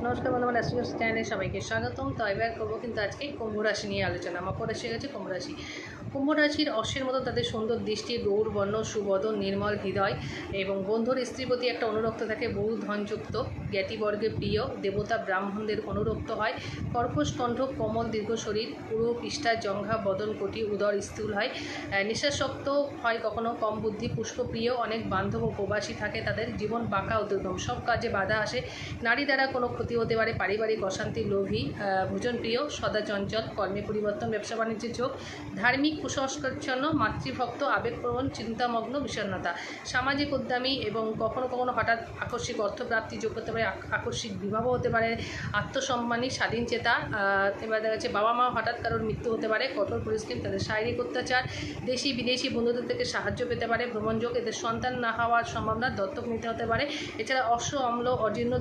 নমস্কার বন্ধুরা, অ্যাস্ট্রোলজি চ্যানেলে সবাইকে স্বাগতম। তো এবার করবো কিন্তু আজকে কুম্ভ রাশি নিয়ে আলোচনা। মকর রাশি গেছে কুম্ভ রাশি। কুম্ভ রাশির অশ্বের মতো তাদের সুন্দর দৃষ্টি, গৌর বর্ণ, সুবদন, নির্মল হৃদয় এবং বন্ধুর স্ত্রীর প্রতি একটা অনুরক্ত থাকে, বহু ধনযুক্ত, জ্ঞাতিবর্গের প্রিয়, দেবতা ব্রাহ্মণদের অনুরক্ত হয়, কর্কশ কণ্ঠ, কোমল দীর্ঘ শরীর, পুরো পৃষ্ঠা, জঙ্ঘা, বদন, কোটি, উদর স্থূল হয়, নিঃশ্বাসক্ত হয়, কখনো কম বুদ্ধি, পুষ্পপ্রিয়, অনেক বান্ধব ও প্রবাসী থাকে, তাদের জীবন বাঁকা ও দুর্গম, সব কাজে বাধা আসে, নারী দ্বারা কোনো ক্ষতি হতে পারে, পারিবারিক অশান্তি, লোভী, ভোজনপ্রিয়, সদা চঞ্চল, কর্মে পরিবর্তন, ব্যবসা বাণিজ্যের যোগ, ধার্মিক, কুসংস্কারচ্ছন্ন, মাতৃভক্ত, আবেগপ্রবণ, চিন্তামগ্ন, বিষণ্ণতা, সামাজিক উদ্যমী এবং কখনো কখনো হঠাৎ আকস্মিক অর্থপ্রাপ্তি যোগ করতে পারে, আকস্মিক বিবাহ হতে পারে, আত্মসম্মানী, স্বাধীন চেতা। এবার দেখা যাচ্ছে বাবা মা হঠাৎ কারোর মৃত্যু হতে পারে, কঠোর পরিশ্রম, তাদের শারীরিক অত্যাচার, দেশি বিদেশি বন্ধুদের থেকে সাহায্য পেতে পারে, ভ্রমণযোগ, এদের সন্তান না হওয়ার সম্ভাবনা, দত্তক নিতে হতে পারে। এছাড়া অশ্ব, অম্ল, অজীর্ণ,